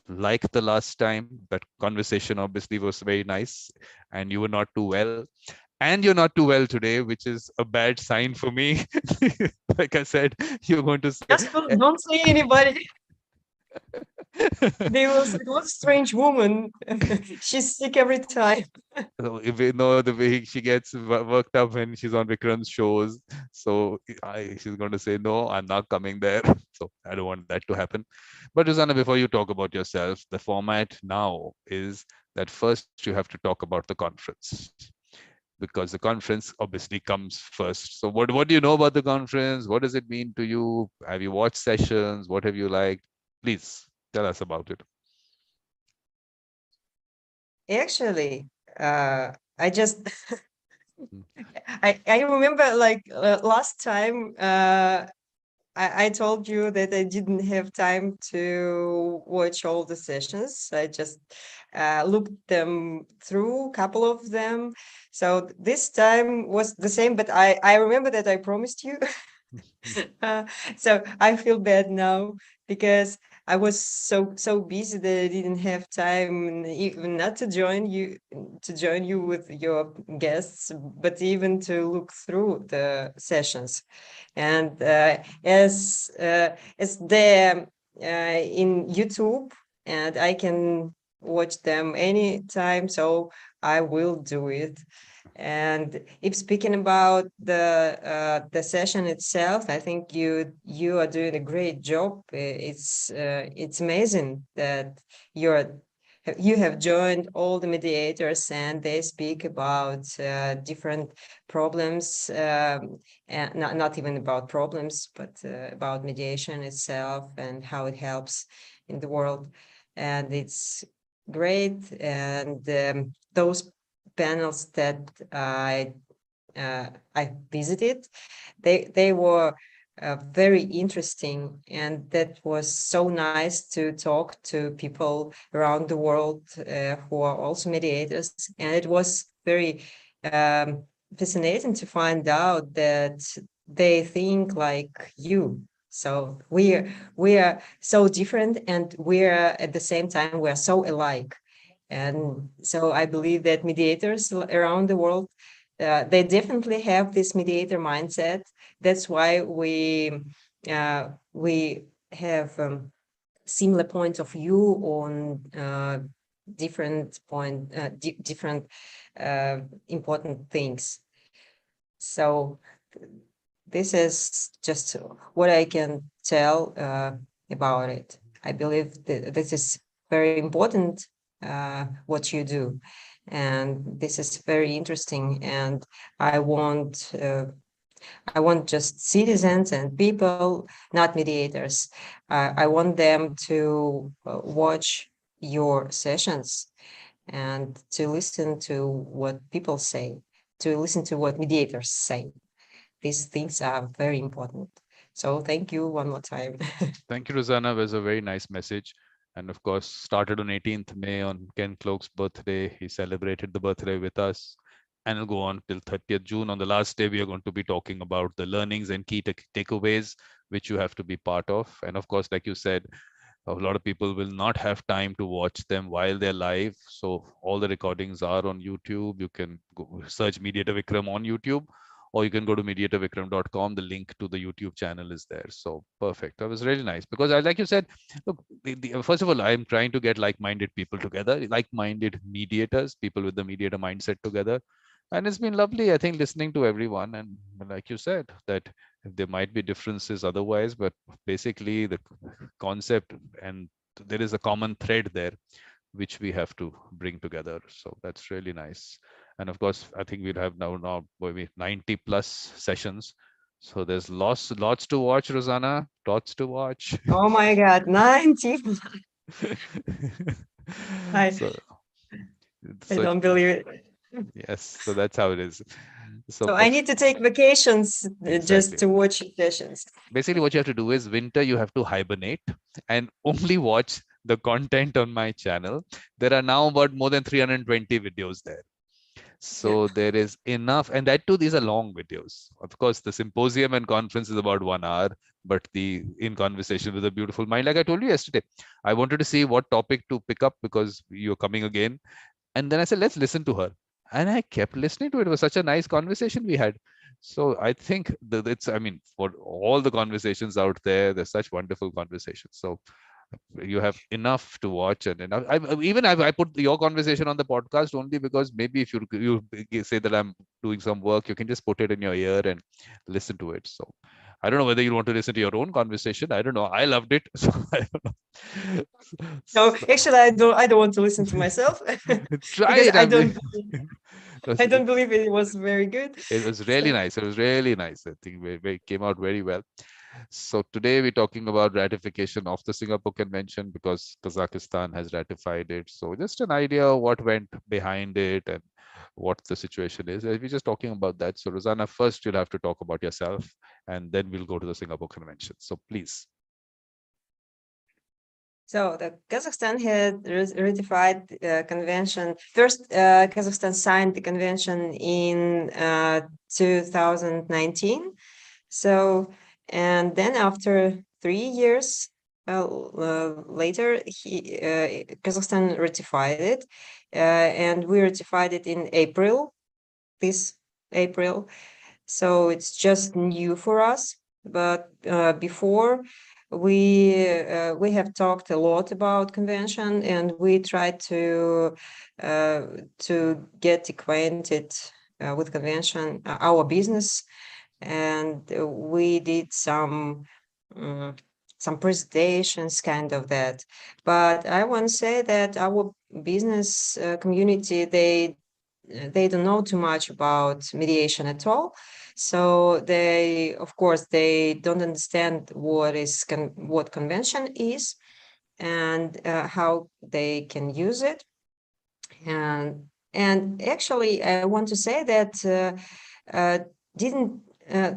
like the last time. That conversation obviously was very nice, and you were not too well. And you're not too well today, which is a bad sign for me. Like I said, you're going to say, Just don't say anybody. It was a strange woman. She's sick every time. so if you know the way she gets worked up when she's on Vikram's shows, so she's going to say, no, I'm not coming there. So I don't want that to happen. But Ruzanna, before you talk about yourself, the format now is that first you have to talk about the conference, because the conference obviously comes first. So what do you know about the conference? What does it mean to you? Have you watched sessions? What have you liked? Please tell us about it. Actually, I just Mm. I remember like last time I told you that I didn't have time to watch all the sessions. I just looked them through, a couple of them. So this time was the same, but I remember that I promised you. Uh, so I feel bad now because I was so busy that I didn't have time even not to join you with your guests, but even to look through the sessions. And as they're in YouTube, and I can watch them anytime, so I will do it. And if speaking about the session itself, I think you are doing a great job. It's amazing that you have joined all the mediators and they speak about different problems, and not even about problems, but about mediation itself and how it helps in the world. And it's great. And those panels that I visited, they were very interesting, and that was so nice to talk to people around the world who are also mediators. And it was very fascinating to find out that they think like you. So we are so different, and we're at the same time we're so alike. And so I believe that mediators around the world, they definitely have this mediator mindset. That's why we have similar points of view on different important things. So this is just what I can tell about it. I believe that this is very important, what you do, and this is very interesting. And I want uh, I want just citizens and people, not mediators. I want them to watch your sessions and to listen to what people say, to listen to what mediators say. These things are very important. So thank you one more time. Thank you, Rosanna. It was a very nice message. And of course, started on 18th May on Ken Cloke's birthday. He celebrated the birthday with us. And it'll go on till 30th June. On the last day, we are going to be talking about the learnings and key takeaways, which you have to be part of. And of course, like you said, a lot of people will not have time to watch them while they're live. So all the recordings are on YouTube. You can go search Mediator Vikram on YouTube, or you can go to mediatorvikram.com. The link to the YouTube channel is there. So perfect. That was really nice because I, like you said, look, first of all, I'm trying to get like-minded people together, like-minded mediators, people with the mediator mindset together. And it's been lovely, I think, listening to everyone. And like you said, that there might be differences otherwise, but basically the concept and there is a common thread there which we have to bring together. So that's really nice. And of course, I think we'll have now maybe 90 plus sessions. So there's lots to watch, Rosanna. Lots to watch. Oh my God, 90. I, so I so don't believe it. yes, so that's how it is. So So I need to take vacations just exactly. to watch sessions. Basically what you have to do is winter you have to hibernate and only watch the content on my channel. There are now about more than 320 videos there. So there is enough, and that too, these are long videos. Of course, the symposium and conference is about 1 hour, but the in conversation with a beautiful mind, like I told you yesterday, I wanted to see what topic to pick up because you're coming again. And then I said, let's listen to her. And I kept listening to it. It was such a nice conversation we had. So I think that it's, I mean, for all the conversations out there, there's such wonderful conversations. So you have enough to watch and enough. I put your conversation on the podcast only because maybe if you say that I'm doing some work, you can just put it in your ear and listen to it. So I don't know whether you want to listen to your own conversation. I don't know. I loved it. So I don't know. No, actually, I don't want to listen to myself Try because it. I don't believe it was very good. It was really So, nice. It was really nice. I think we came out very well. So today we're talking about ratification of the Singapore Convention because Kazakhstan has ratified it. So just an idea of what went behind it and what the situation is. We're just talking about that. So Ruzanna, first you'll have to talk about yourself and then we'll go to the Singapore Convention. So please. So the Kazakhstan had ratified the convention. First, Kazakhstan signed the convention in 2019. So, and then after 3 years later, Kazakhstan ratified it, and we ratified it in this April. So it's just new for us. But before, we have talked a lot about convention, and we tried to get acquainted with convention, our business, and we did some presentations, kind of that. But I want to say that our business community, they don't know too much about mediation at all. So they, of course, they don't understand what convention is and how they can use it. And actually, I want to say that didn't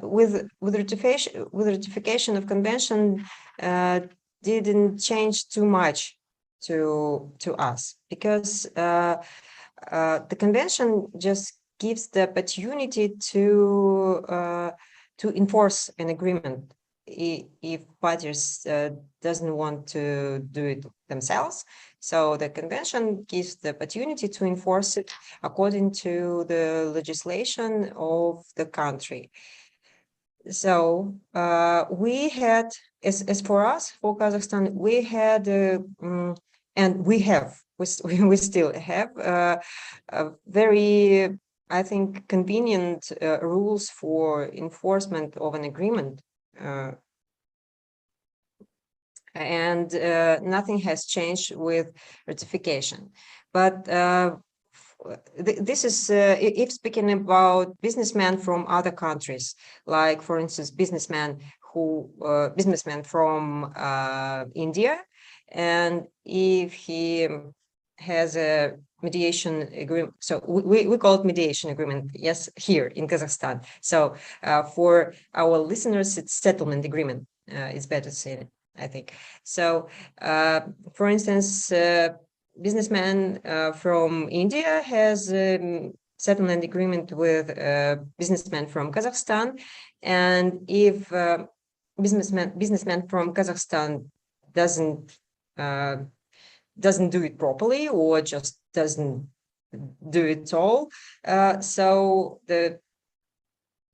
with ratification of convention didn't change too much to us, because the convention just gives the opportunity to enforce an agreement if parties doesn't want to do it themselves. So the convention gives the opportunity to enforce it according to the legislation of the country. So we had, as for us, for Kazakhstan, we had, and we still have a very, I think, convenient rules for enforcement of an agreement. And nothing has changed with ratification. But this is, if speaking about businessmen from other countries, like, for instance, businessman from India, and if he has a mediation agreement, so we call it mediation agreement, yes, here in Kazakhstan. So for our listeners, it's settlement agreement. It's better to say it, I think. So, for instance, businessman from India has a settlement agreement with a businessman from Kazakhstan, and if businessman from Kazakhstan doesn't do it properly, or just doesn't do it all, so the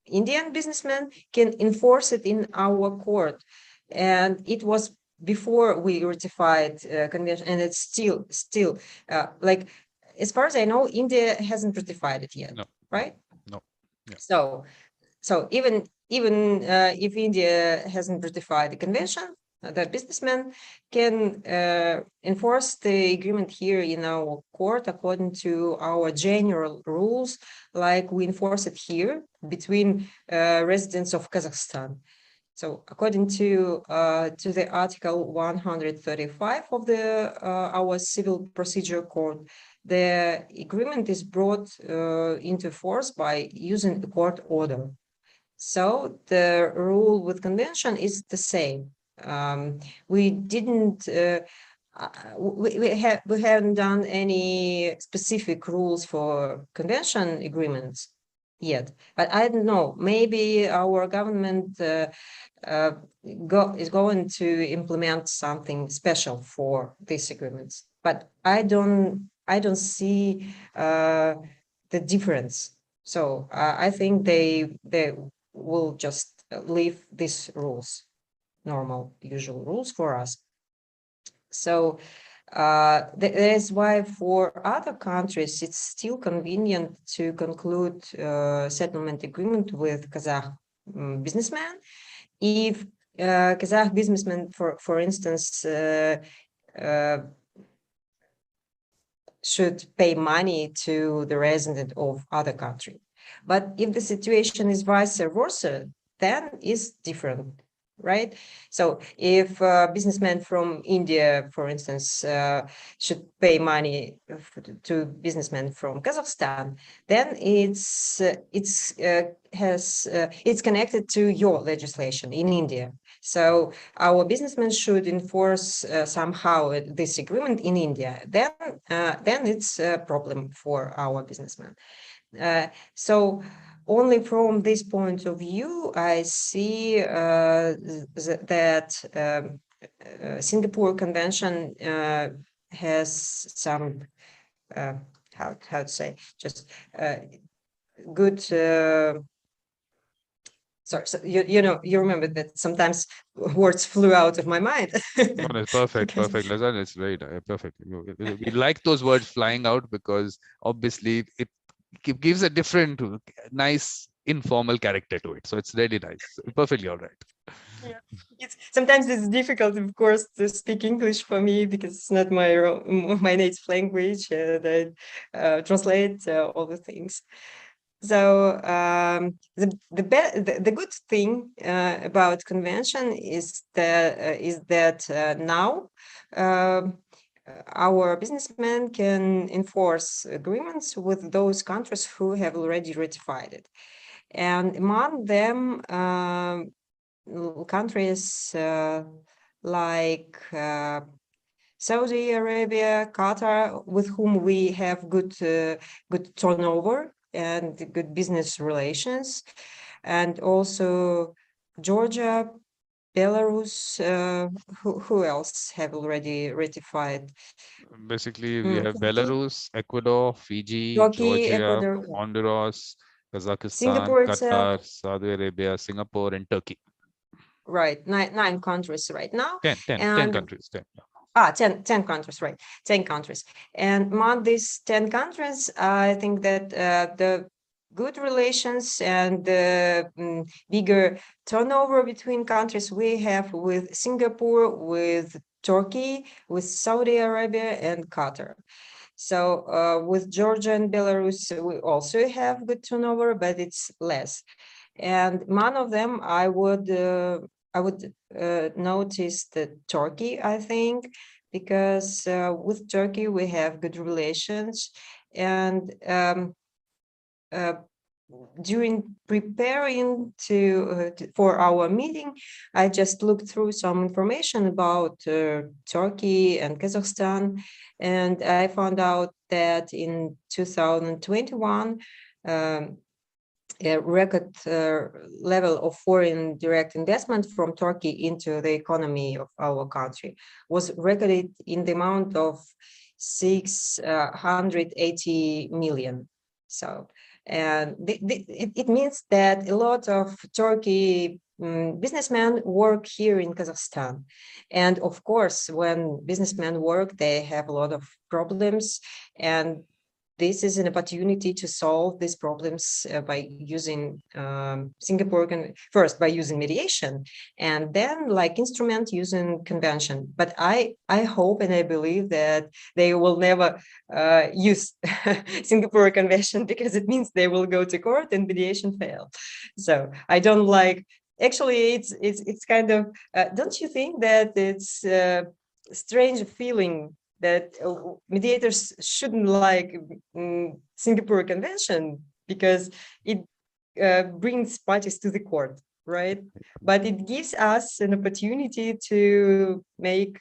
Indian businessman can enforce it in our court. And it was before we ratified convention, and it's still like, as far as I know, India hasn't ratified it yet, No, right? no. Yeah. So even if India hasn't ratified the convention, the businessman can enforce the agreement here in our court according to our general rules, like we enforce it here between residents of Kazakhstan. So according to the Article 135 of the our Civil Procedure Code, the agreement is brought into force by using a court order. So the rule with convention is the same. We didn't. we haven't done any specific rules for convention agreements yet, but I don't know, maybe our government is going to implement something special for these agreements, but I don't see the difference. So I think they will just leave these rules, normal, usual rules for us. So that is why for other countries, it's still convenient to conclude settlement agreement with Kazakh businessmen. If Kazakh businessmen, for instance, should pay money to the resident of other country. But if the situation is vice versa, then it's different, right? So if a businessman from India, for instance, should pay money to businessmen from Kazakhstan, then it's connected to your legislation in India. So our businessmen should enforce somehow this agreement in India. Then it's a problem for our businessmen. So only from this point of view, I see that Singapore Convention has some how to say, just good. Sorry, so you remember that sometimes words flew out of my mind. No, it's perfect, Because perfect. Ruzanna, it's right, perfect. We like those words flying out because obviously it gives a different, nice, informal character to it. So it's really nice. Perfectly all right. yeah, sometimes it's difficult, of course, to speak English for me because it's not my native language, and I translate all the things. So the good thing about convention is that now our businessmen can enforce agreements with those countries who have already ratified it, and among them countries like Saudi Arabia, Qatar, with whom we have good turnover and good business relations, and also Georgia, Belarus. Who else have already ratified? Basically, we have Turkey, Belarus, Ecuador, Fiji, Turkey, Georgia, Ecuador, Honduras, Kazakhstan, Singapore itself. Qatar, Saudi Arabia, Singapore, and Turkey. Right, nine countries right now, 10 and countries. 10. 10 countries, right? 10 countries. And among these 10 countries, I think that the good relations and the bigger turnover between countries we have with Singapore, with Turkey, with Saudi Arabia, and Qatar. So with Georgia and Belarus, we also have good turnover, but it's less. And one of them, I would notice the Turkey, I think, because with Turkey we have good relations, and during preparing for our meeting, I just looked through some information about Turkey and Kazakhstan, and I found out that in 2021. A record level of foreign direct investment from Turkey into the economy of our country was recorded in the amount of 680 million. So, and it means that a lot of Turkey businessmen work here in Kazakhstan. And of course, when businessmen work, they have a lot of problems, and this is an opportunity to solve these problems by using Singapore, first by using mediation, and then like instrument using convention. But I hope and I believe that they will never use Singapore convention, because it means they will go to court and mediation fail. So I don't like, actually it's kind of, don't you think that it's a strange feeling that mediators shouldn't like Singapore Convention because it brings parties to the court, right? But it gives us an opportunity to make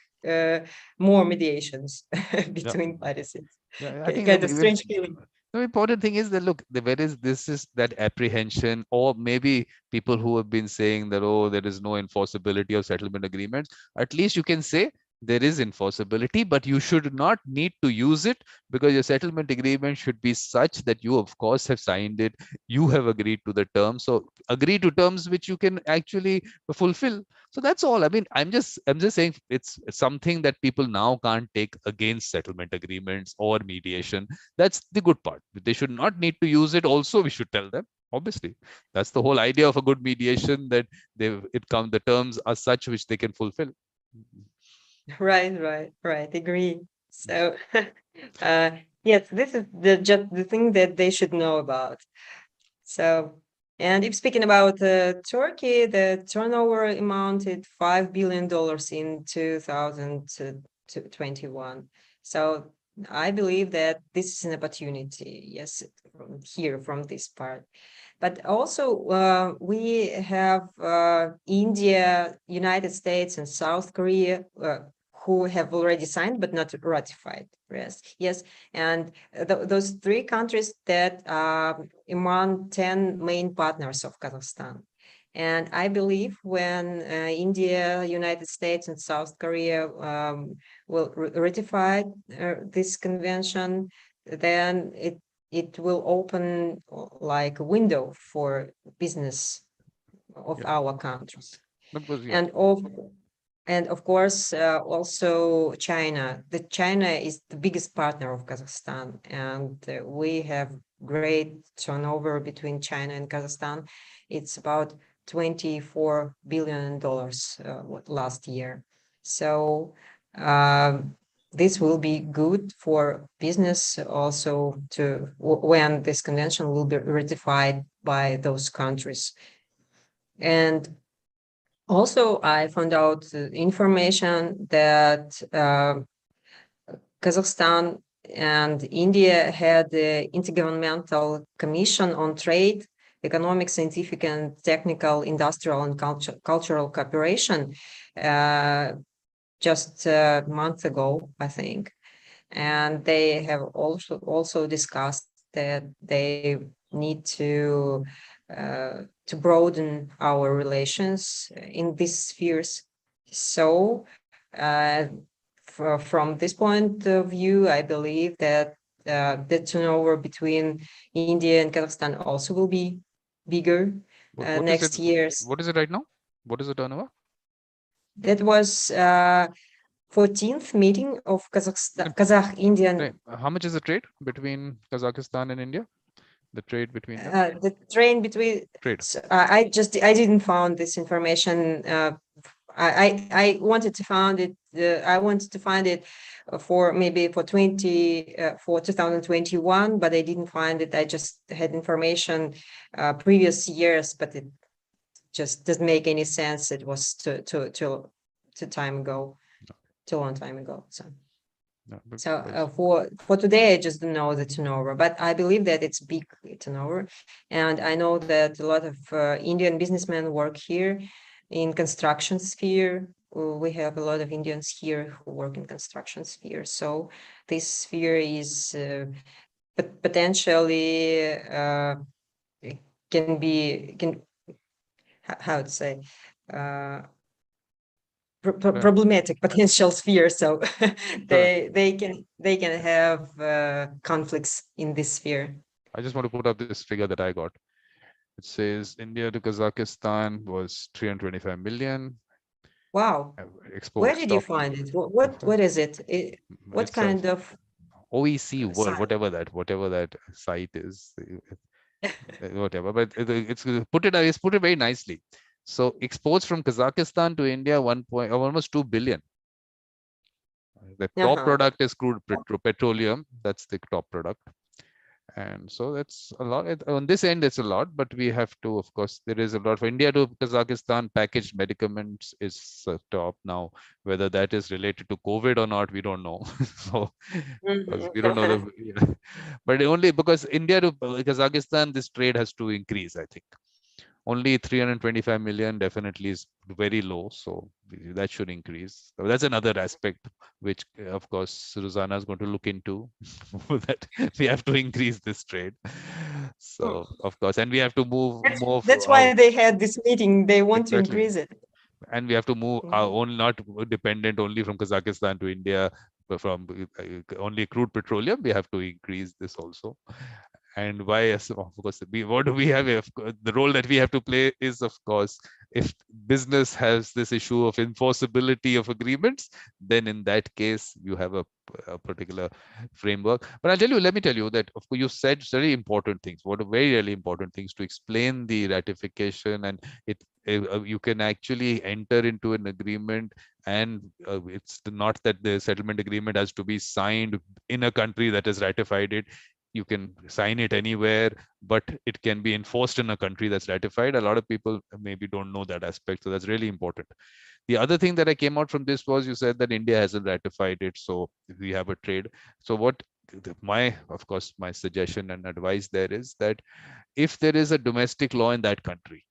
more mediations Yeah, between parties. yeah. I think Kind of strange feeling. the important thing is that look, there is this is that apprehension, or maybe people who have been saying that, oh, there is no enforceability of settlement agreements. At least you can say there is enforceability, but you should not need to use it, because your settlement agreement should be such that you, of course, have signed it. You have agreed to the terms, so agree to terms which you can actually fulfill. So that's all. I mean, I'm just saying it's something that people now can't take against settlement agreements or mediation. That's the good part. They should not need to use it. Also, we should tell them. Obviously, that's the whole idea of a good mediation, that the terms are such which they can fulfill. Right. Agree. So, uh, yes, this is just the thing that they should know about. So, and if speaking about Turkey, the turnover amounted $5 billion in 2021. So I believe that this is an opportunity. Yes, from this part. But also, we have India, United States, and South Korea who have already signed but not ratified. Yes, and those three countries that are among 10 main partners of Kazakhstan. And I believe when India, United States, and South Korea will ratify this convention, then it will open like a window for business of Yeah, our countries. because yeah, And of course also China. The China is the biggest partner of Kazakhstan, and we have great turnover between China and Kazakhstan. It's about $24 billion last year. So this will be good for business also to when this convention will be ratified by those countries. And also, I found out information that Kazakhstan and India had the Intergovernmental Commission on Trade, Economic, Scientific, and Technical, Industrial, and Cultural Cooperation just a month ago, I think. And they have also discussed that they need to broaden our relations in these spheres. So, from this point of view, I believe that the turnover between India and Kazakhstan also will be bigger what is it? next years. What is it right now? What is the turnover? That was 14th meeting of No, Kazakh right. Indian. How much is the trade between Kazakhstan and India? The trade between them? The train between. Trade. So I didn't found this information. I wanted to find it. I wanted to find it for maybe for 2021, but I didn't find it. I just had information previous years, but it just doesn't make any sense. It was too time ago, too long time ago. So. No, So because for today, I just don't know the turnover, but I believe that it's big turnover, and I know that a lot of Indian businessmen work here in construction sphere. We have a lot of Indians here who work in construction sphere, so this sphere is potentially can how to say uh, uh, problematic potential sphere. So sure. they can have conflicts in this sphere. I just want to put up this figure that I got. It says India to Kazakhstan was 325 million. Wow. Where Exports did you top. find it? What is it? What It's a kind of OEC World, site? whatever that site is, whatever. But it's put it very nicely. So exports from Kazakhstan to India, almost 2 billion. The top Uh-huh. product is crude petroleum. That's the top product. And so that's a lot. On this end, it's a lot, but we have to, of course, there is a lot for India to Kazakhstan. Packaged medicaments is top now. Whether that is related to COVID or not, we don't know. So, because we don't know Mhm. but only because India to Kazakhstan, this trade has to increase, I think. only 325 million definitely is very low. So that should increase. So that's another aspect which, of course, Ruzanna is going to look into that we have to increase this trade. Mm. So, of course, and we have to move That's out. why they had this meeting. They want to Exactly. increase it. And we have to move our Mhm. own, not dependent only from Kazakhstan to India, but from only crude petroleum. We have to increase this also. And why, yes, of course, what do we have? The role that we have to play is, of course, if business has this issue of enforceability of agreements, then in that case you have a particular framework. But let me tell you that, of course, you said very important things. What are very really important things to explain the ratification, and you can actually enter into an agreement, and it's not that the settlement agreement has to be signed in a country that has ratified it. You can sign it anywhere, but it can be enforced in a country that's ratified. A lot of people maybe don't know that aspect, so that's really important. The other thing that I came out from this was, you said that India hasn't ratified it, so we have a trade. So what of course, my suggestion and advice there is that if there is a domestic law in that country,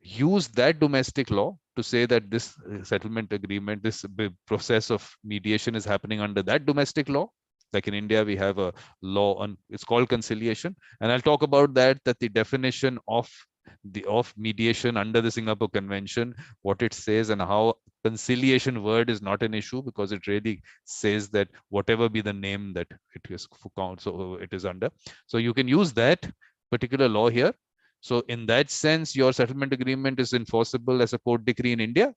use that domestic law to say that this settlement agreement, this process of mediation is happening under that domestic law. Like in India, we have a law on, it's called conciliation. And I'll talk about that the definition of mediation under the Singapore Convention, what it says, and how conciliation word is not an issue, because it really says that whatever be the name that it is, so it is under. So you can use that particular law here. So in that sense, your settlement agreement is enforceable as a court decree in India.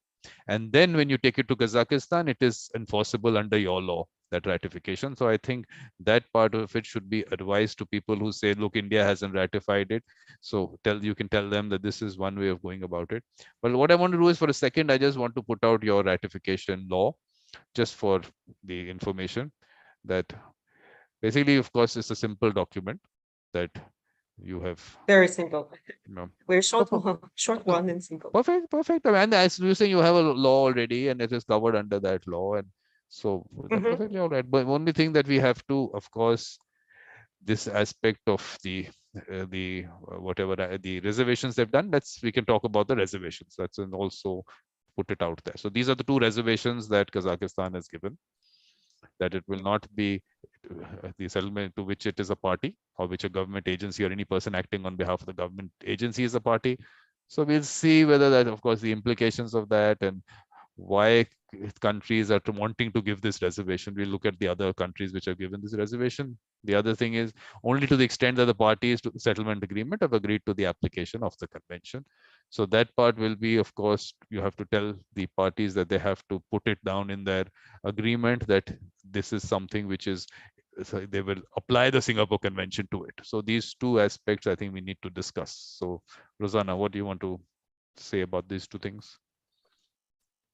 And then when you take it to Kazakhstan, it is enforceable under your law, that ratification. So I think that part of it should be advised to people who say, look, India hasn't ratified it. So you can tell them that this is one way of going about it. But what I want to do is, for a second, I just want to put out your ratification law, just for the information, that basically, of course, it's a simple document that you have, Very simple. you know, We're short perfect, one, short one and simple. perfect. And as you saying, you have a law already, and it is covered under that law, and so that's Mhm. perfectly all right. But only thing that we have to, of course, this aspect of whatever the reservations they've done. We can talk about the reservations. That's, and also put it out there. So these are the two reservations that Kazakhstan has given, that it will not be the settlement to which it is a party, or which a government agency or any person acting on behalf of the government agency is a party. So we'll see whether that, of course, the implications of that, and why countries are wanting to give this reservation. We'll look at the other countries which have given this reservation. The other thing is, only to the extent that the parties to the settlement agreement have agreed to the application of the convention. So that part will be, of course, you have to tell the parties that they have to put it down in their agreement that this is something which is, so they will apply the Singapore Convention to it. So these two aspects, I think we need to discuss. So Ruzanna, what do you want to say about these two things?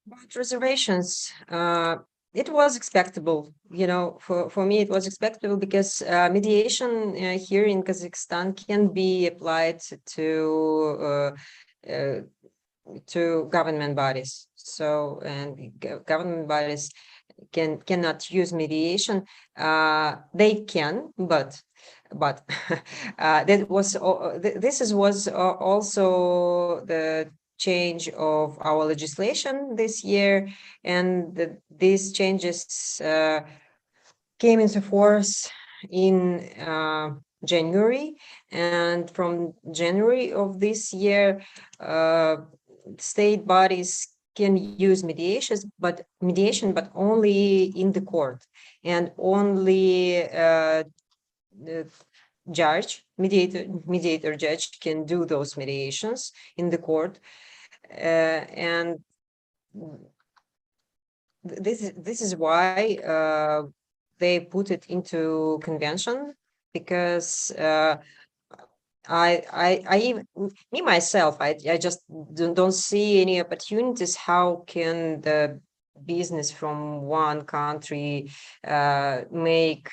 About reservations, it was expectable. For me, it was expectable because mediation here in Kazakhstan can be applied uh, to government bodies. So, and government bodies cannot use mediation. They can, but that was was also the change of our legislation this year, and these changes came into force in January, and from January of this year, state bodies can use mediation, but only in the court, and only the mediator judge can do those mediations in the court, and this is why they put it into convention, because I even me myself, I just don't see any opportunities. How can the business from one country make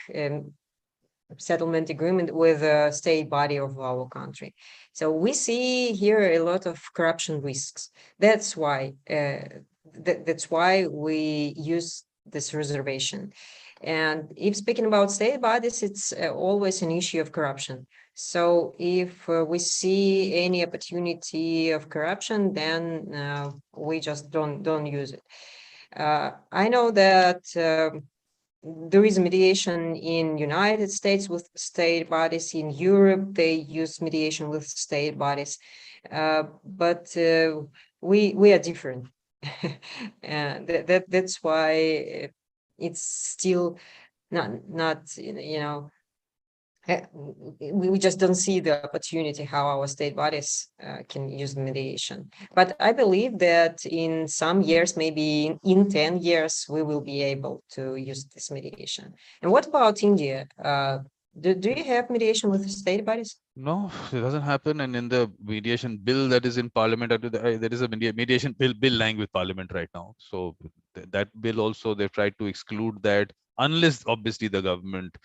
settlement agreement with a state body of our country? So we see here a lot of corruption risks. That's why we use this reservation. And if speaking about state bodies, it's always an issue of corruption. So if we see any opportunity of corruption, then we just don't use it. I know that there is mediation in United States with state bodies. In Europe, they use mediation with state bodies, but we are different, and that's why it's still not we just don't see the opportunity how our state bodies can use mediation. But I believe that in some years, maybe in 10 years, we will be able to use this mediation. And what about India? Do you have mediation with state bodies? No, it doesn't happen. And in the mediation bill that is in Parliament, there is a mediation bill lying with Parliament right now. So that bill also, they've tried to exclude that, unless obviously the government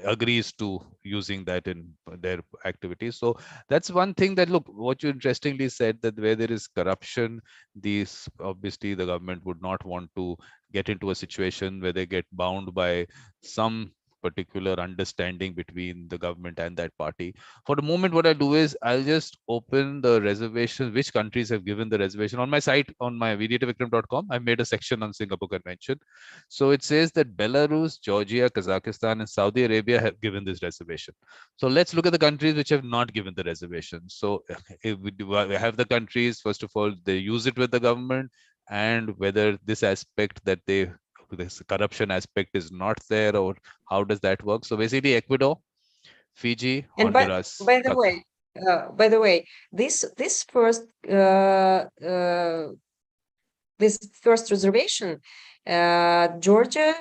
agrees to using that in their activities. So that's one thing that, look, what you interestingly said, that where there is corruption, these obviously the government would not want to get into a situation where they get bound by some particular understanding between the government and that party. For the moment, what I do is I'll just open the reservation, which countries have given the reservation on my site, on my mediatorvikram.com. I made a section on Singapore Convention. So it says that Belarus, Georgia, Kazakhstan, and Saudi Arabia have given this reservation. So let's look at the countries which have not given the reservation. So if we have the countries, first of all, they use it with the government, and whether this aspect that this corruption aspect is not there, or how does that work? So basically, Ecuador, Fiji, And Honduras. by the way, this first reservation, Georgia,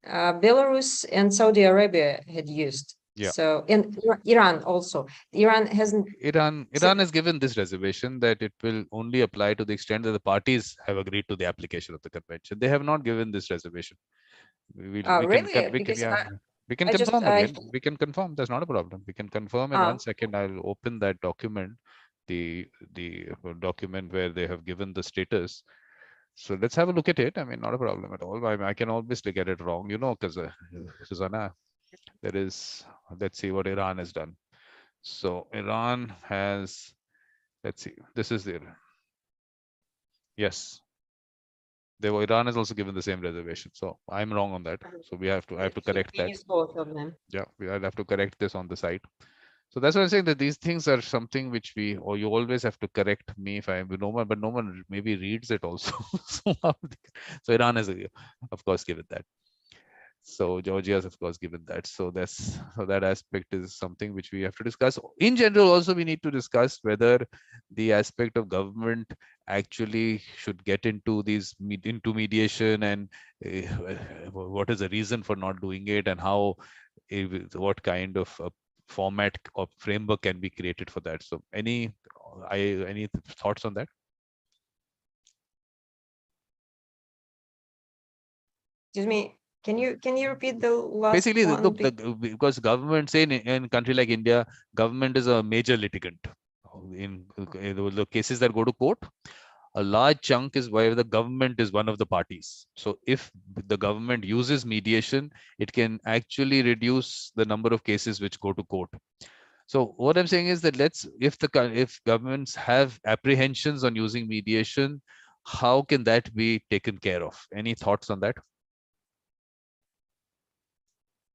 Belarus, and Saudi Arabia had used. Yeah. So, and Iran also. Iran hasn't. Iran has given this reservation that it will only apply to the extent that the parties have agreed to the application of the convention. They have not given this reservation. We can Really? we can Because yeah, we can I just confirm again. We can confirm. That's not a problem. We can confirm in 1 second. I'll open that document, the document where they have given the status. So let's have a look at it. I mean, not a problem at all. I can obviously get it wrong, because Ruzanna, there is. Let's see what Iran has done. So Iran has. Let's see. This is the. Yes, Iran has also given the same reservation. So I'm wrong on that. So I have to correct that. use both of them. Yeah, I'll have to correct this on the site. So that's why I'm saying that these things are something which or you always have to correct me if but no one maybe reads it also. So Iran has, of course, given that. So Georgia has, of course, given that. So that aspect is something which we have to discuss. In general, also we need to discuss whether the aspect of government actually should get into mediation, and what is the reason for not doing it, and how what kind of format or framework can be created for that. So any thoughts on that? Excuse me. Can you repeat the last Basically, one? look, because government, say in a country like India, government is a major litigant. In the cases that go to court, a large chunk is where the government is one of the parties. So if the government uses mediation, it can actually reduce the number of cases which go to court. So what I'm saying is that if governments have apprehensions on using mediation, how can that be taken care of? Any thoughts on that?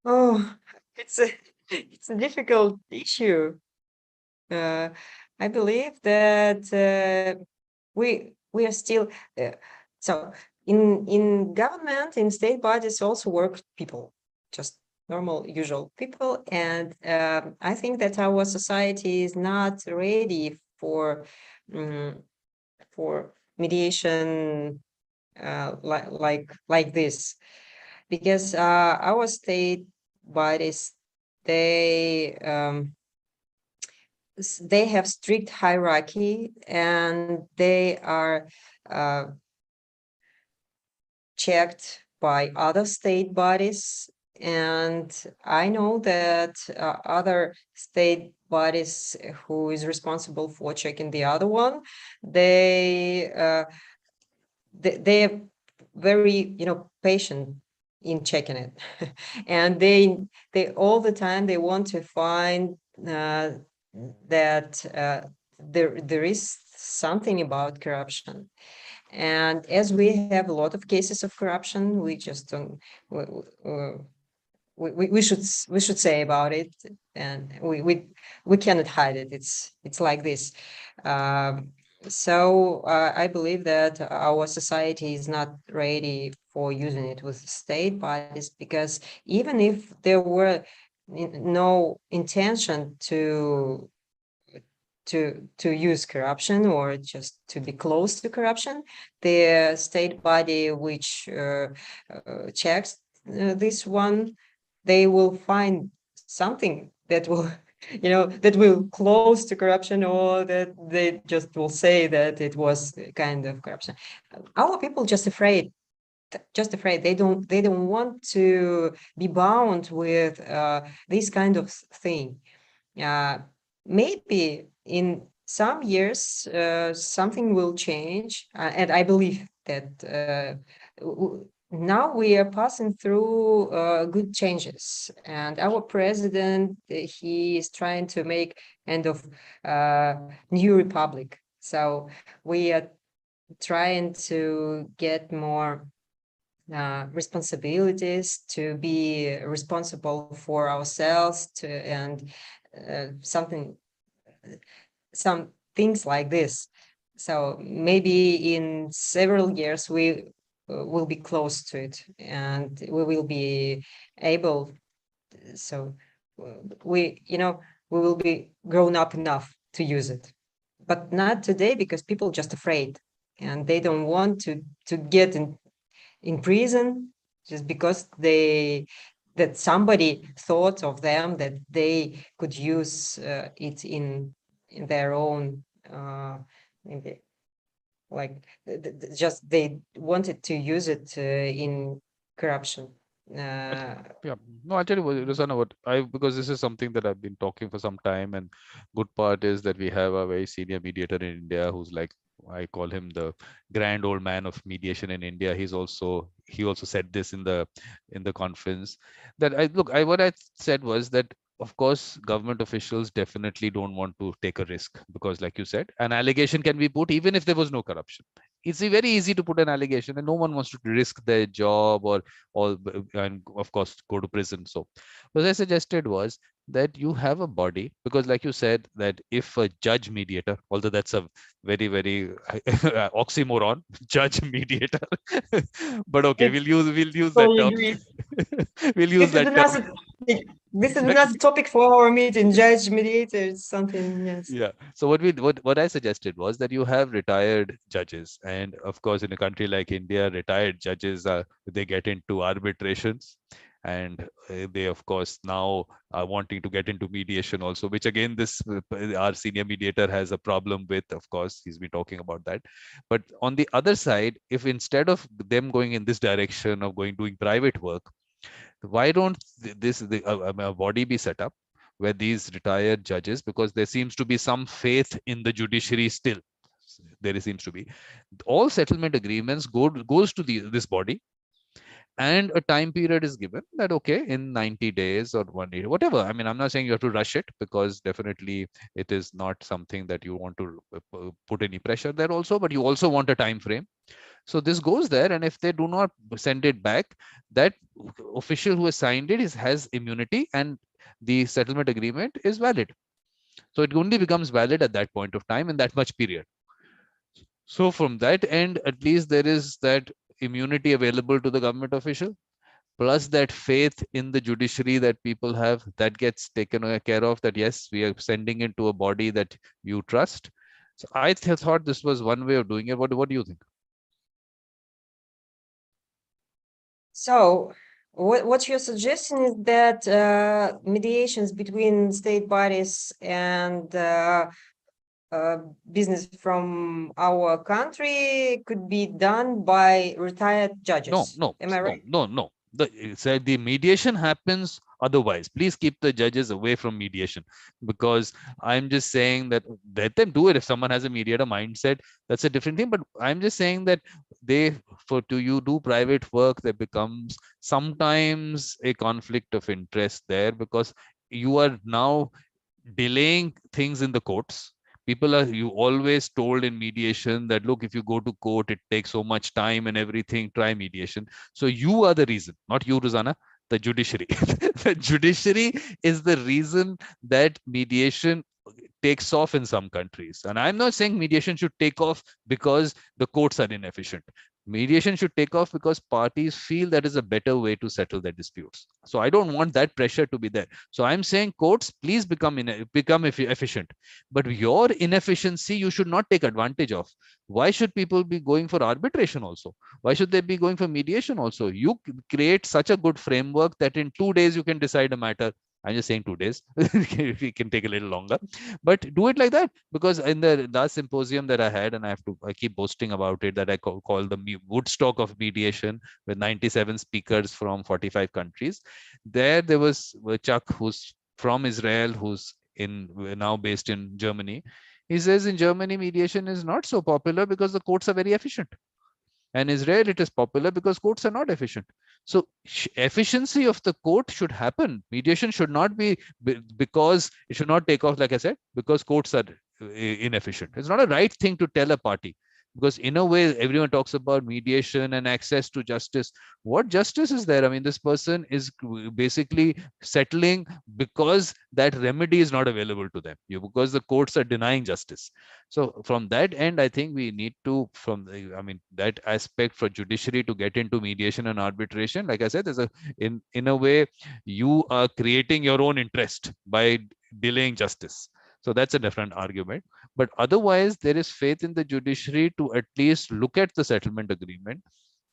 Oh, it's a difficult issue. I believe that we are still so in government, in state bodies also work people, just normal usual people, and I think that our society is not ready for mediation like this, because our state bodies, they they have strict hierarchy, and they are checked by other state bodies. And I know that other state bodies who is responsible for checking the other one, they are very patient in checking it. And they all the time they want to find that there is something about corruption. And as we have a lot of cases of corruption, we just don't we, we should say about it, and we cannot hide it. It's like this. So I believe that our society is not ready for using it with state bodies, because even if there were no intention to use corruption or just to be close to corruption, the state body which checks this one, they will find something that will that will close to corruption, or that they just will say that it was kind of corruption. Our people just afraid. They don't want to be bound with this kind of thing. Maybe in some years something will change, and I believe that now we are passing through good changes, and our president, he is trying to make kind of new republic. So we are trying to get more responsibilities, to be responsible for ourselves, and something, some things like this. So maybe in several years we will be close to it, and we will be able. So we will be grown up enough to use it, but not today, because people just afraid, and they don't want to get in prison just because that somebody thought of them, that they could use it in their own in the, like just they wanted to use it in corruption. Yeah, no, I'll tell you what, Rosanna, because this is something that I've been talking for some time, and good part is that we have a very senior mediator in India who's like, I call him the grand old man of mediation in India. He also said this in the conference, that what I said was that, of course, government officials definitely don't want to take a risk, because like you said, an allegation can be put even if there was no corruption. It's very easy to put an allegation, and no one wants to risk their job or all, and of course go to prison. So what I suggested was that you have a body, because like you said, that if a judge mediator, although that's a very oxymoron, judge mediator, but okay, It's we'll use that fully term. agree. We'll use This is that term. another this is another topic for our meeting. Judge, mediator, something. Yes. Yeah. So what I suggested was that you have retired judges, and of course, in a country like India, retired judges they get into arbitrations, and they of course now are wanting to get into mediation also, which again this our senior mediator has a problem with. Of course, he's been talking about that. But on the other side, if instead of them going in this direction of doing private work, why don't a body be set up where these retired judges, because there seems to be some faith in the judiciary still, there seems to be, all settlement agreements goes to this body, and a time period is given that, okay, in 90 days or 1 year, whatever. I mean, I'm not saying you have to rush it, because definitely it is not something that you want to put any pressure there also, but you also want a time frame. So this goes there, and if they do not send it back, that official who has signed it has immunity, and the settlement agreement is valid. So it only becomes valid at that point of time in that much period. So from that end, at least there is that immunity available to the government official, plus that faith in the judiciary that people have, that gets taken care of, that yes, we are sending it to a body that you trust. So I thought this was one way of doing it. What do you think? So what you're suggesting is that mediations between state bodies and business from our country could be done by retired No, judges. no, Am I no, right? no, no. The mediation happens otherwise. Please keep the judges away from mediation, because I'm just saying that let them do it. If someone has a mediator mindset, that's a different thing. But I'm just saying that they, for to you do private work, there becomes sometimes a conflict of interest there, because you are now delaying things in the courts. People are, you always told in mediation that, look, if you go to court, it takes so much time and everything, try mediation. So you are the reason, not you, Ruzanna, the judiciary. The judiciary is the reason that mediation takes off in some countries. And I'm not saying mediation should take off because the courts are inefficient. Mediation should take off because parties feel that is a better way to settle their disputes. So I don't want that pressure to be there. So I'm saying courts, please become efficient. But your inefficiency, you should not take advantage of. Why should people be going for arbitration also? Why should they be going for mediation also? You create such a good framework that in 2 days you can decide a matter. I'm just saying 2 days. We can take a little longer, but do it like that. Because in the last symposium that I had, and I keep boasting about it, that I call the Woodstock of mediation, with 97 speakers from 45 countries. There was Chuck, who's from Israel, who's now based in Germany. He says in Germany, mediation is not so popular because the courts are very efficient. And Israel, it is popular because courts are not efficient. So efficiency of the court should happen. Mediation should not be because it should not take off, like I said, because courts are inefficient. It's not a right thing to tell a party, because in a way everyone talks about mediation and access to justice. What justice is there? I mean, this person is basically settling because that remedy is not available to them, because the courts are denying justice. So from that end, I think we need to, I mean, that aspect for judiciary to get into mediation and arbitration, like I said, there's a, in a way, you are creating your own interest by delaying justice. So that's a different argument. But otherwise, there is faith in the judiciary to at least look at the settlement agreement,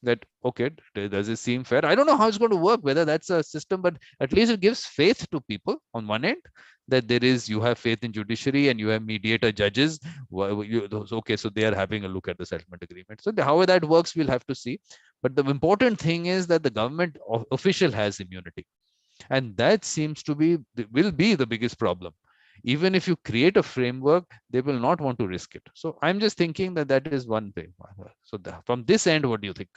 that, okay, does it seem fair? I don't know how it's going to work, whether that's a system, but at least it gives faith to people on one end, that you have faith in judiciary and you have mediator judges. Okay, so they are having a look at the settlement agreement. So however that works, we'll have to see. But the important thing is that the government official has immunity. And that seems to be, will be the biggest problem. Even if you create a framework, they will not want to risk it. So I'm just thinking that that is one way. So from this end, what do you think?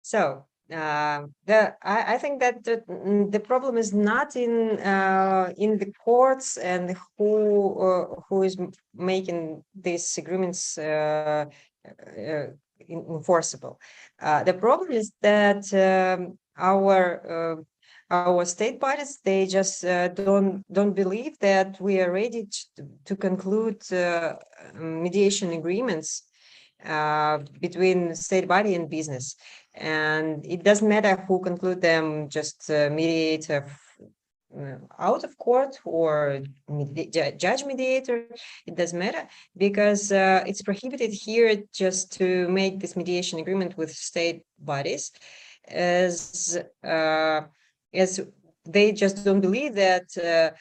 So I think that the problem is not in the courts and who is making these agreements enforceable. The problem is that our state bodies, they just don't believe that we are ready to conclude mediation agreements between state body and business. And it doesn't matter who conclude them, just mediator out of court or judge mediator. It doesn't matter, because it's prohibited here just to make this mediation agreement with state bodies, as they just don't believe that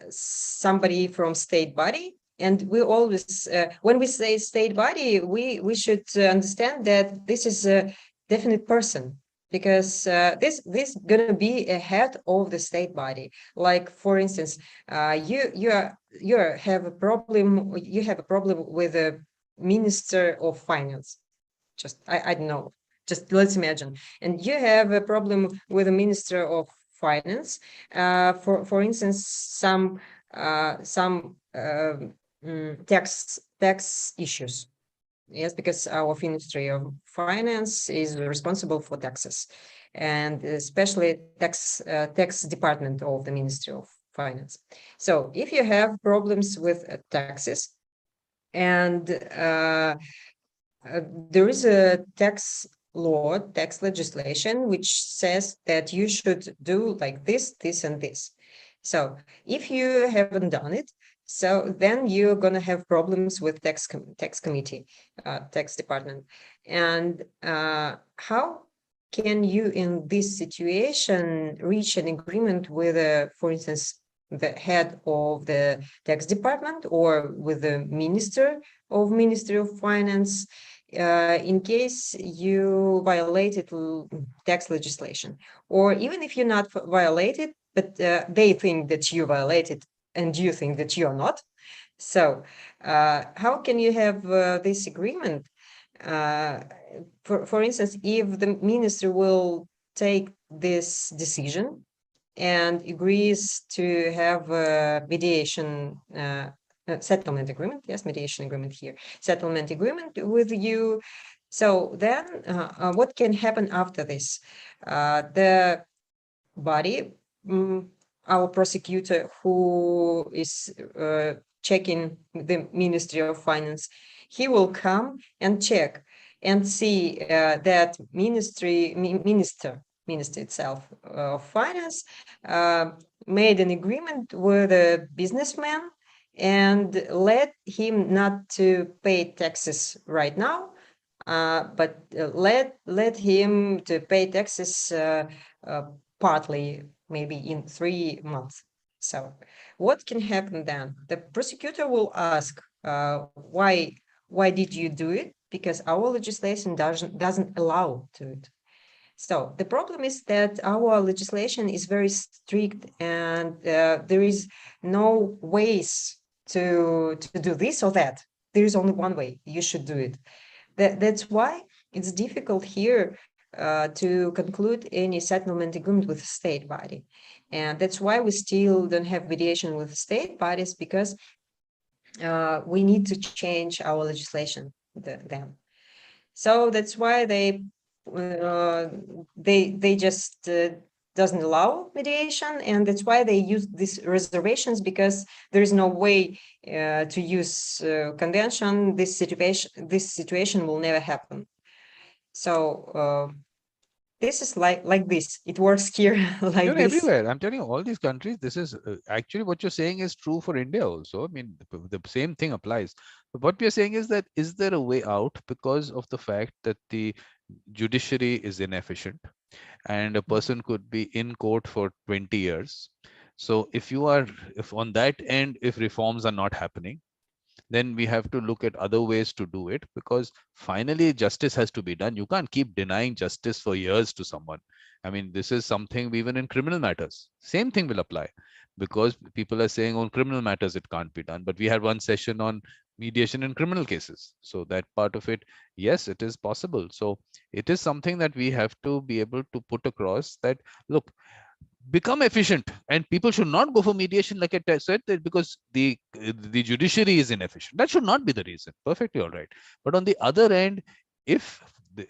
somebody from state body. And we always, when we say state body, we should understand that this is a definite person, because this gonna be a head of the state body. Like, for instance, you have a problem. You have a problem with a minister of finance. Just I don't know. Just let's imagine, and you have a problem with a minister of finance. For instance, some tax issues. Yes, because our Ministry of Finance is responsible for taxes, and especially tax department of the Ministry of Finance. So if you have problems with taxes, and there is a tax law, tax legislation, which says that you should do like this, this, and this. So if you haven't done it, so then you're going to have problems with tax committee, tax department. And how can you in this situation reach an agreement with, for instance, the head of the tax department or with the Ministry of Finance? in case you violated tax legislation, or even if you're not violated, but they think that you violated and you think that you're not. So how can you have this agreement? For instance, if the ministry will take this decision and agrees to have a mediation settlement agreement, yes, mediation agreement here, settlement agreement with you. So then what can happen after this? The body, our prosecutor who is checking the Ministry of Finance, he will come and check and see that minister itself of finance made an agreement with a businessman and let him not to pay taxes right now, but let him to pay taxes partly, maybe in 3 months. So what can happen then? The prosecutor will ask, why did you do it? Because our legislation doesn't allow to it. So the problem is that our legislation is very strict, and there is no ways to do this or that. There is only one way. You should do it. That's why it's difficult here to conclude any settlement agreement with state body. And that's why we still don't have mediation with state bodies, because we need to change our legislation then. So that's why they just doesn't allow mediation, and that's why they use these reservations, because there is no way to use convention. This situation will never happen. So this is like this. It works here like this. Everywhere. I'm telling you, all these countries, this is actually what you're saying is true for India also. I mean, the same thing applies. But what we're saying is that, is there a way out because of the fact that the judiciary is inefficient and a person could be in court for 20 years? So if on that end, if reforms are not happening, then we have to look at other ways to do it, because finally justice has to be done. You can't keep denying justice for years to someone. I mean, this is something even in criminal matters, same thing will apply, because people are saying on criminal matters it can't be done. But we had one session on mediation in criminal cases, so that part of it, yes, it is possible. So it is something that we have to be able to put across, that look, become efficient, and people should not go for mediation, like I said, that because the judiciary is inefficient. That should not be the reason. Perfectly all right. But on the other end, if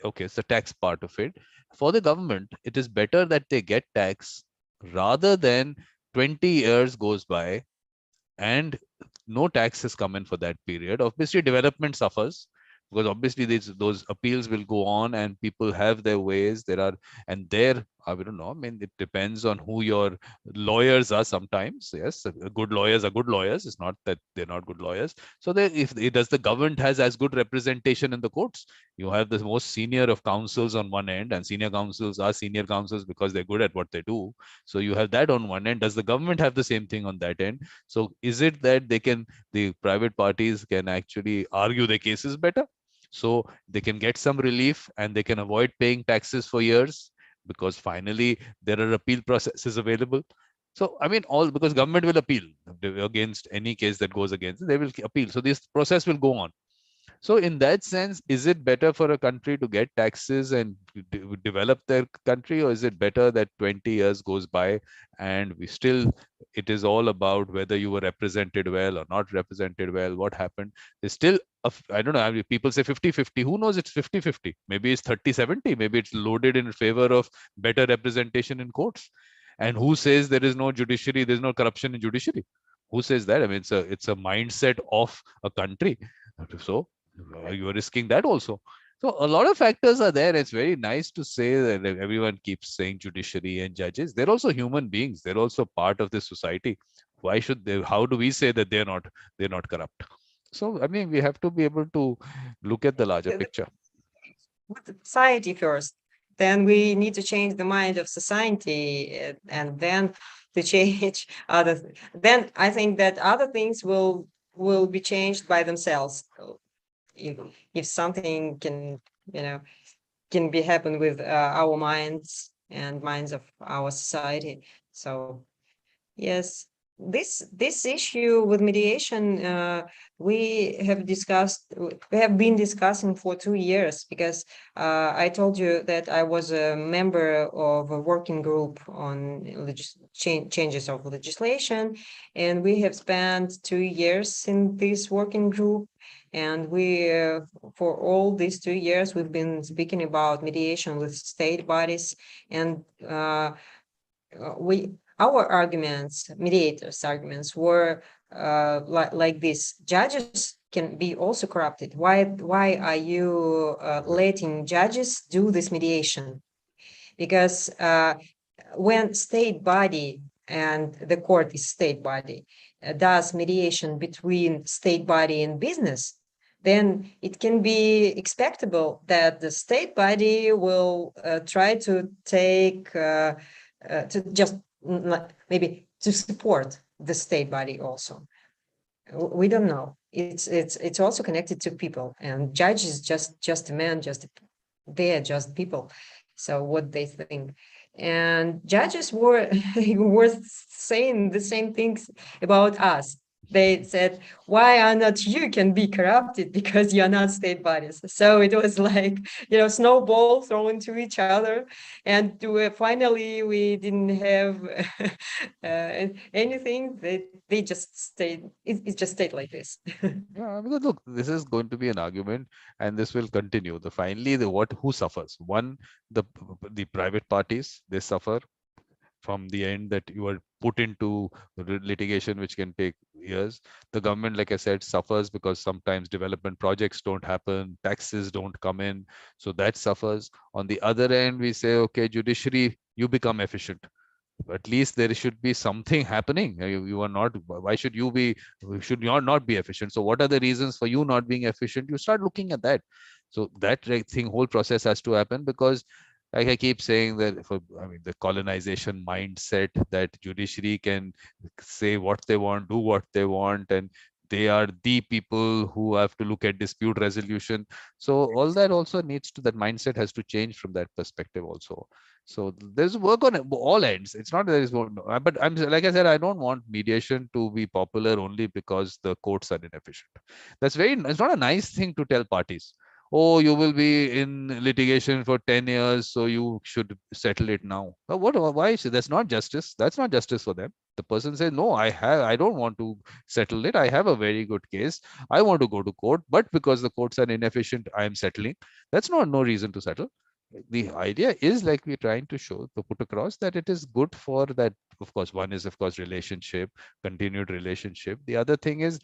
okay, it's the tax part of it. For the government, it is better that they get tax rather than 20 years goes by and no tax has come in for that period. Obviously, development suffers, because obviously those appeals will go on and people have their ways. There are, and there, I don't know, I mean, it depends on who your lawyers are sometimes. Yes, good lawyers are good lawyers. It's not that they're not good lawyers. So if it does, the government has as good representation in the courts. You have the most senior of counsels on one end, and senior counsels are senior counsels because they're good at what they do. So you have that on one end. Does the government have the same thing on that end? So is it that the private parties can actually argue their cases better, so they can get some relief and they can avoid paying taxes for years, because finally there are appeal processes available? So I mean, all because government will appeal against any case that goes against it, they will appeal, so this process will go on. So in that sense, is it better for a country to get taxes and develop their country, or is it better that 20 years goes by and we still, it is all about whether you were represented well or not represented well, what happened? There's still, I don't know, I mean, people say 50-50. Who knows, it's 50-50. Maybe it's 30-70. Maybe it's loaded in favor of better representation in courts. And who says there is no judiciary, there's no corruption in judiciary? Who says that? I mean, it's a mindset of a country. So you are risking that also. So a lot of factors are there. It's very nice to say that everyone keeps saying judiciary and judges. They're also human beings. They're also part of this society. Why should they? How do we say that they're not corrupt? So I mean, we have to be able to look at the larger picture. With the society first, then we need to change the mind of society, and then to change then I think that other things will be changed by themselves. if something can, you know, can be happen with our minds and minds of our society. So yes, this issue with mediation, we have been discussing for 2 years, because I told you that I was a member of a working group on changes of legislation, and we have spent 2 years in this working group, and we for all these 2 years we've been speaking about mediation with state bodies, and we our arguments, mediators' arguments, were like this: judges can be also corrupted. Why are you letting judges do this mediation? Because when state body, and the court is state body, does mediation between state body and business, then it can be expectable that the state body will try to take to just maybe to support the state body also. We don't know. It's also connected to people, and judge is just a man, they're just people. So what they think, and judges were were saying the same things about us. They said, why are not you can be corrupted, because you're not state bodies? So it was like, snowball thrown to each other, and finally we didn't have anything. They just stayed. It just stayed like this. Yeah, because look, this is going to be an argument, and this will continue. The finally, the what who suffers? One, the private parties, they suffer from the end that you are put into litigation, which can take years. The government, like I said, suffers because sometimes development projects don't happen, taxes don't come in, so that suffers. On the other end, we say, okay, judiciary, you become efficient. At least there should be something happening. You are not, why should you be, should you not be efficient? So what are the reasons for you not being efficient? You start looking at that. So that thing, whole process has to happen, because like I keep saying that I mean, the colonization mindset that judiciary can say what they want, do what they want, and they are the people who have to look at dispute resolution. So all that also needs to, that mindset has to change from that perspective also. So there's work on all ends. It's not that there is one, but I'm like I said, I don't want mediation to be popular only because the courts are inefficient. That's very, it's not a nice thing to tell parties. Oh, you will be in litigation for 10 years, so you should settle it now. What? Why? That's not justice. That's not justice for them. The person says, no, I don't want to settle it. I have a very good case. I want to go to court, but because the courts are inefficient, I am settling. That's not no reason to settle. The idea is, like we're trying to show, to put across, that it is good for that. Of course, one is, of course, relationship, continued relationship. The other thing is,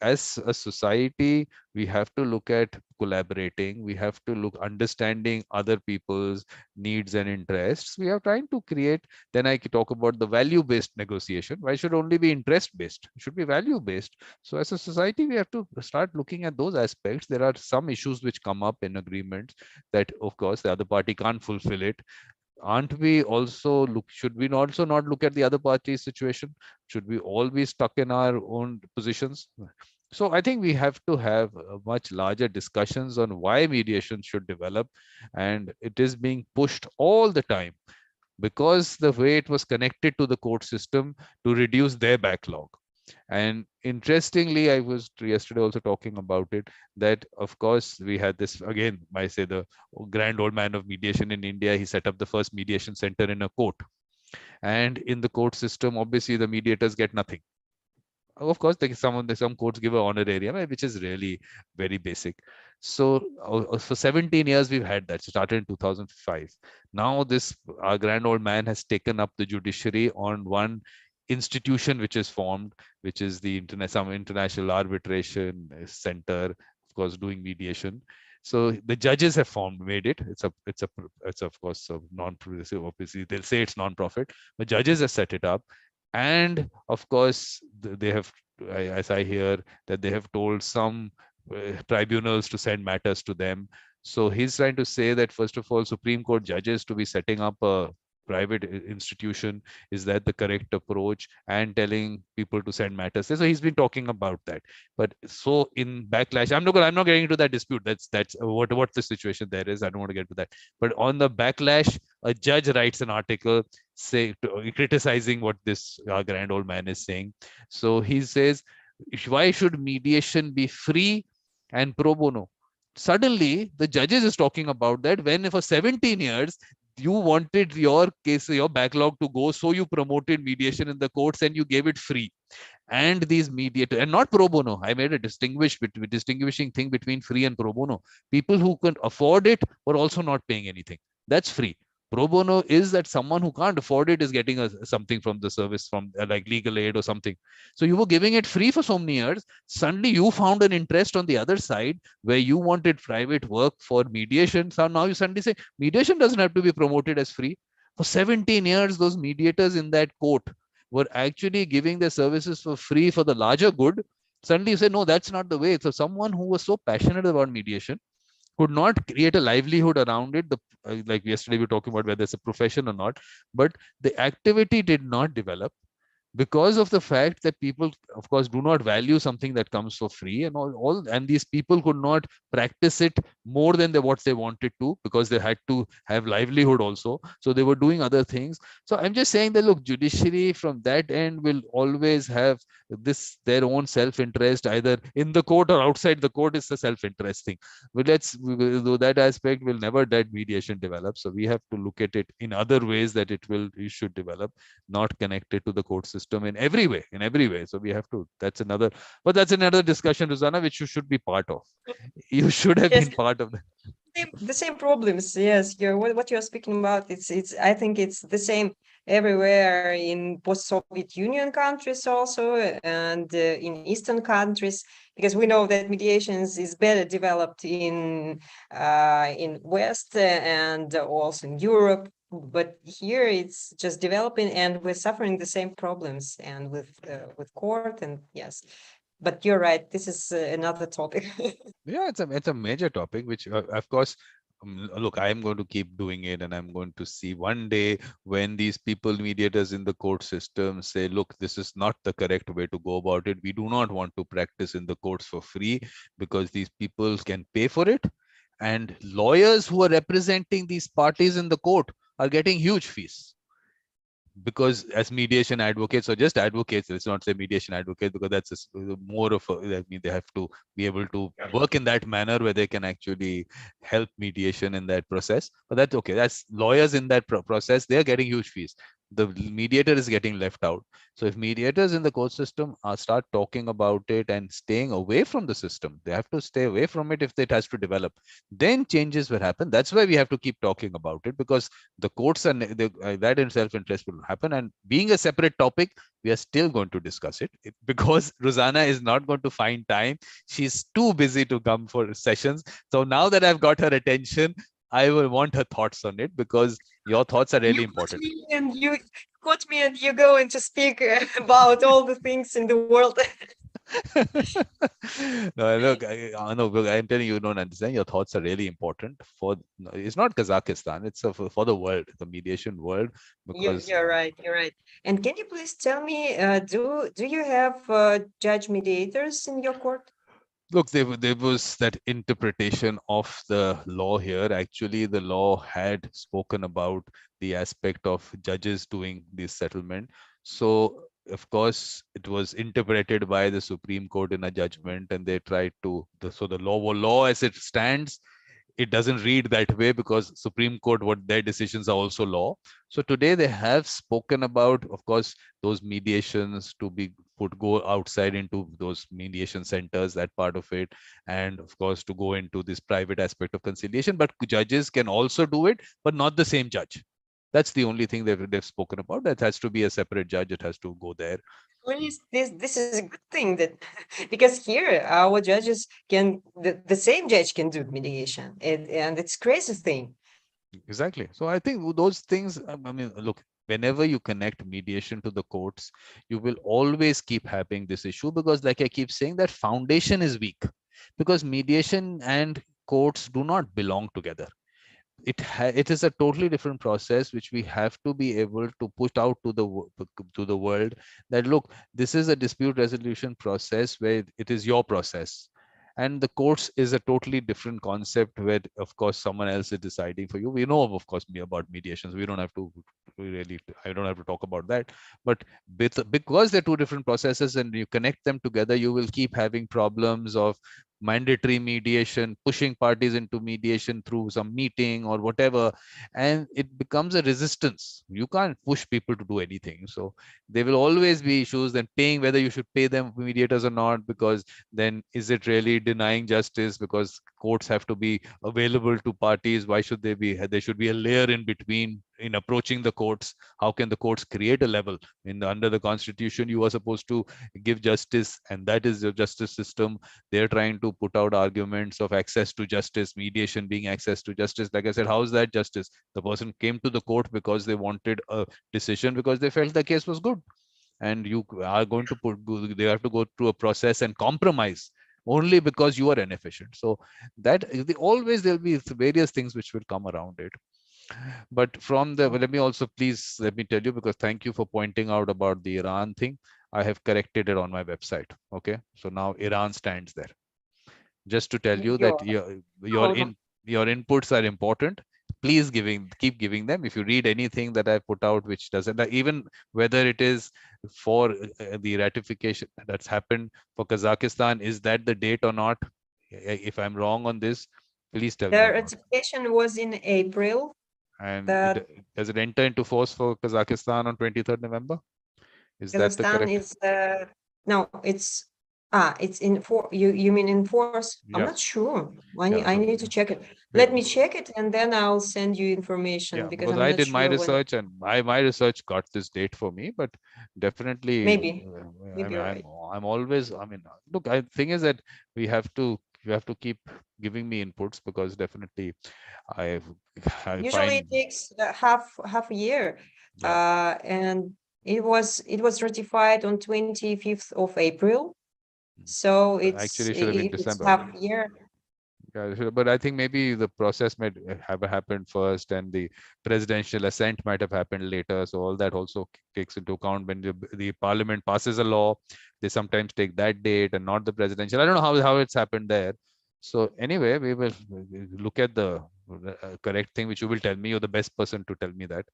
as a society, we have to look at collaborating. We have to look understanding other people's needs and interests. We are trying to create, then I talk about the value based negotiation. Why should only be interest based? It should be value based. So as a society, we have to start looking at those aspects. There are some issues which come up in agreements that, of course, the other party can't fulfill it. Aren't we also look, should we also not look at the other party's situation? Should we all be stuck in our own positions? So I think we have to have much larger discussions on why mediation should develop, and it is being pushed all the time because the way it was connected to the court system to reduce their backlog. And interestingly, I was yesterday also talking about it, that of course we had this, again, I say the grand old man of mediation in India, he set up the first mediation center in a court. And in the court system, obviously the mediators get nothing. Of course, some courts give an honorarium, which is really very basic. So for 17 years we've had that. Started in 2005. Now this, our grand old man has taken up the judiciary on one institution which is formed, which is the some international arbitration center, of course, doing mediation. So the judges have made it. It's of course a non-profit. Obviously, they'll say it's non-profit, but judges have set it up. And of course, they have, as I hear, that they have told some tribunals to send matters to them. So he's trying to say that, first of all, Supreme Court judges to be setting up a private institution, is that the correct approach, and telling people to send matters. So he's been talking about that. But so in backlash, I'm not getting into that dispute. That's what the situation there is. I don't want to get to that. But on the backlash, a judge writes an article criticizing what this grand old man is saying. So he says, why should mediation be free and pro bono? Suddenly, the judges is talking about that when for 17 years you wanted your case, your backlog to go, so you promoted mediation in the courts and you gave it free. And these mediators, and not pro bono. I made a distinguishing thing between free and pro bono. People who can afford it were also not paying anything. That's free. Pro bono is that someone who can't afford it is getting something from the service, from like legal aid or something. So you were giving it free for so many years. Suddenly you found an interest on the other side where you wanted private work for mediation. So now you suddenly say mediation doesn't have to be promoted as free. For 17 years, those mediators in that court were actually giving their services for free for the larger good. Suddenly you say, no, that's not the way. So someone who was so passionate about mediation could not create a livelihood around it. Like yesterday we were talking about whether it's a profession or not, but the activity did not develop because of the fact that people, of course, do not value something that comes for free, and and these people could not practice it more than what they wanted to, because they had to have livelihood also. So they were doing other things. So I'm just saying that, look, judiciary from that end will always have this their own self-interest, either in the court or outside the court. Is the self-interest thing. But though that aspect will never that mediation develop. So we have to look at it in other ways that it should develop, not connected to the court system in every way. So we have to, that's another discussion, Ruzanna, which you should be part of. You should have Yes, been part of that. the same problems. Yes, what you're speaking about. It's I think it's the same everywhere in post-Soviet Union countries also, and in Eastern countries, because we know that mediations is better developed in West and also in Europe. But here it's just developing, and we're suffering the same problems, and with court, and yes. But you're right. This is another topic. Yeah, it's a major topic, which of course, look, I'm going to keep doing it, and I'm going to see one day when these people, mediators in the court system, say, look, this is not the correct way to go about it. We do not want to practice in the courts for free, because these people can pay for it, and lawyers who are representing these parties in the court are getting huge fees, because as mediation advocates, or just advocates, let's not say mediation advocates, because that's more of a, I mean, they have to be able to work in that manner where they can actually help mediation in that process. But that's okay. That's lawyers in that process. They are getting huge fees. The mediator is getting left out. So if mediators in the court system start talking about it and staying away from the system, they have to stay away from it if it has to develop, then changes will happen. That's why we have to keep talking about it, because the courts and that in self-interest will happen. And being a separate topic, we are still going to discuss it, because Ruzanna is not going to find time. She's too busy to come for sessions. So now that I've got her attention, I will want her thoughts on it, because your thoughts are really You caught important. me and you're going to speak about all the things in the world. No, look, no, look, I'm telling you, you don't understand. Your thoughts are really important for. No, it's not Kazakhstan. It's for the world, the mediation world, because You're right. You're right. And can you please tell me, do you have judge mediators in your court? look, there was that interpretation of the law here. Actually, the law had spoken about the aspect of judges doing this settlement. So, of course, it was interpreted by the Supreme Court in a judgment, and they tried to. So the law as it stands, it doesn't read that way, because Supreme Court, what their decisions are also law. So today they have spoken about, of course, those mediations to be go outside into those mediation centers, that part of it, and of course to go into this private aspect of conciliation. But judges can also do it, but not the same judge. That's the only thing they've spoken about. That has to be a separate judge. It has to go there. Please, this is a good thing that because here our judges can the same judge can do mediation, and it's crazy thing. Exactly. So I think those things, I mean, look, whenever you connect mediation to the courts, you will always keep having this issue, because, like I keep saying, that foundation is weak, because mediation and courts do not belong together. it is a totally different process which we have to be able to put out to to the world, that look, this is a dispute resolution process where it is your process, and the courts is a totally different concept where of course someone else is deciding for you. We know of course me about mediations, we don't have to really, I don't have to talk about that, but because they're two different processes and you connect them together, you will keep having problems of mandatory mediation, pushing parties into mediation through some meeting or whatever, and it becomes a resistance. You can't push people to do anything. So there will always be issues. Then paying, whether you should pay them mediators or not, because then is it really denying justice? Because courts have to be available to parties. Why should they be? There should be a layer in between in approaching the courts. How can the courts create a level? Under the constitution, you are supposed to give justice, and that is your justice system. They're trying to put out arguments of access to justice, mediation being access to justice. Like I said, how is that justice? The person came to the court because they wanted a decision, because they felt the case was good, and you are going to they have to go through a process and compromise only because you are inefficient. So that always there'll be various things which will come around it. But from the, let me also, please let me tell you, because thank you for pointing out about the Iran thing. I have corrected it on my website. Okay, so now Iran stands there. Just to tell you that You're your out of in your inputs are important. Please keep giving them. If you read anything that I put out which doesn't, even whether it is for the ratification that's happened for Kazakhstan, is that the date or not? If I'm wrong on this, please tell me the about it. ratification was in April. And That does it enter into force for Kazakhstan on 23rd November? Is that the Kazakhstan correct? is no, it's in for you mean enforce? I'm Yeah, not sure. yeah. I So need to check it. Let me check it and then I'll send you information yeah, because because I'm I not did my sure when. research, and my research got this date for me, but definitely, Maybe, I maybe mean, you're right. I'm always, I mean, look, I thing is that we have to, you have to keep giving me inputs, because definitely I I Usually find, it takes half a year, yeah, and it was ratified on 25th of April. So actually it should have been if it's December. half a year, Yeah, but I think maybe the process might have happened first, and the presidential assent might have happened later. So all that also takes into account when the parliament passes a law. They sometimes take that date and not the presidential. I don't know how it's happened there. So anyway, we will look at the correct thing, which you will tell me. You're the best person to tell me that.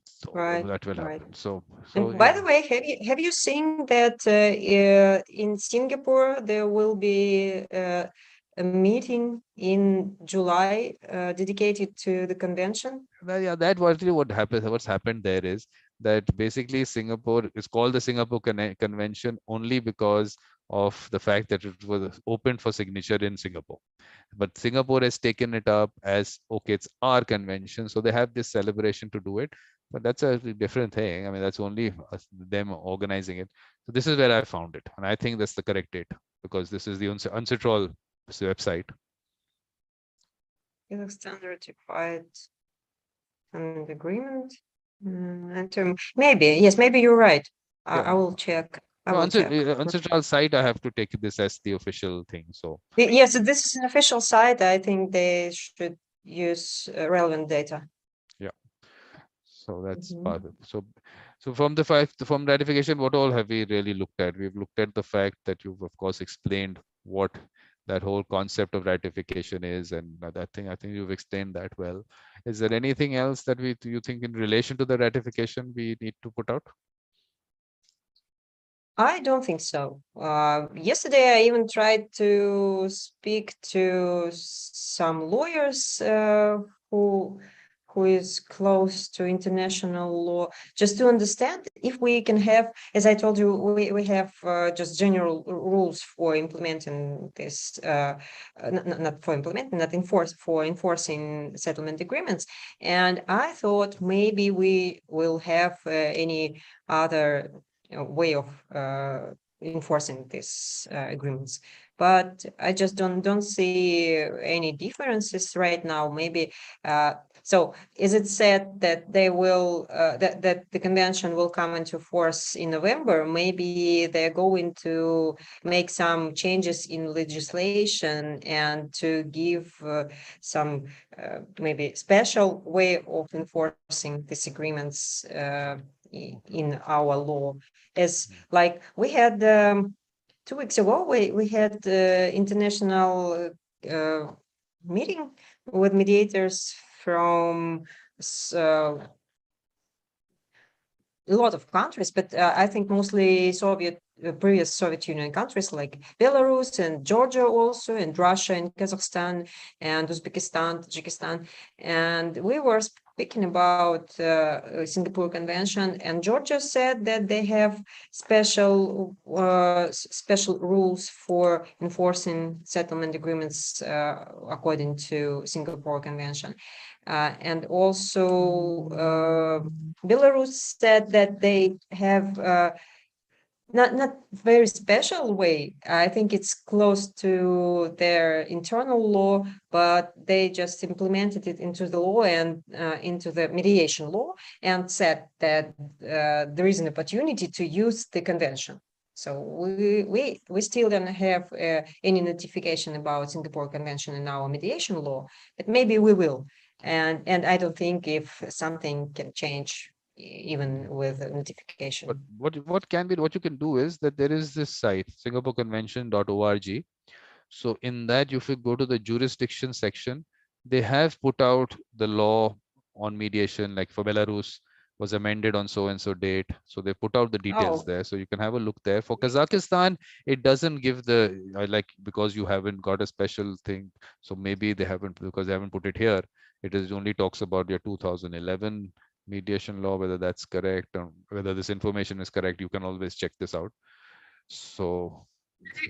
So right, that will right. happen. So And by yeah. the way, have you seen that in Singapore there will be a meeting in July dedicated to the convention? Well, yeah, that was really what happened. What's happened there is that basically Singapore is called the Singapore Convention only because of the fact that it was open for signature in Singapore. But Singapore has taken it up as, okay, it's our convention, so they have this celebration to do it. But that's a different thing. I mean, that's only them organizing it. So this is where I found it, and I think that's the correct date, because this is the UNCITRAL website. Kazakhstan ratified an agreement. And maybe, yes, maybe you're right. Yeah. I will check. I No, will check. UNCITRAL site, I have to take this as the official thing. So Yes, this is an official site. I think they should use relevant data. yeah, so that's part Mhm. of, so from the five, from ratification, what all have we really looked at? We've looked at the fact that you've of course explained what that whole concept of ratification is, and that thing, I think you've explained that well. Is there anything else that you think in relation to the ratification we need to put out? I don't think so. Yesterday, I even tried to speak to some lawyers who who is close to international law, just to understand if we can have, as I told you, we have just general rules for implementing this, not for implementing, not enforce for enforcing settlement agreements. And I thought maybe we will have any other way of enforcing these agreements. but I just don't see any differences right now. Maybe so is it said that they will that the convention will come into force in November? Maybe they're going to make some changes in legislation and to give some maybe special way of enforcing these agreements in our law. As like we had 2 weeks ago, we had international meeting with mediators from a lot of countries, but I think mostly previous Soviet Union countries like Belarus and Georgia also, and Russia and Kazakhstan and Uzbekistan, Tajikistan. And we were speaking about Singapore Convention, and Georgia said that they have special rules for enforcing settlement agreements according to Singapore Convention. And also Belarus said that they have not very special way. I think it's close to their internal law, but they just implemented it into the law and into the mediation law, and said that there is an opportunity to use the convention. So we still don't have any notification about Singapore Convention in our mediation law, but maybe we will. And I don't think if something can change even with a notification. But what you can do is that there is this site singaporeconvention.org. So in that, if you go to the jurisdiction section, they have put out the law on mediation, like for Belarus was amended on so and so date. So they put out the details Oh, there, so you can have a look there. For Kazakhstan, it doesn't give the like, because you haven't got a special thing, so maybe they haven't, because they haven't put it here. It is only talks about your 2011 mediation law, whether that's correct or whether this information is correct. You can always check this out. So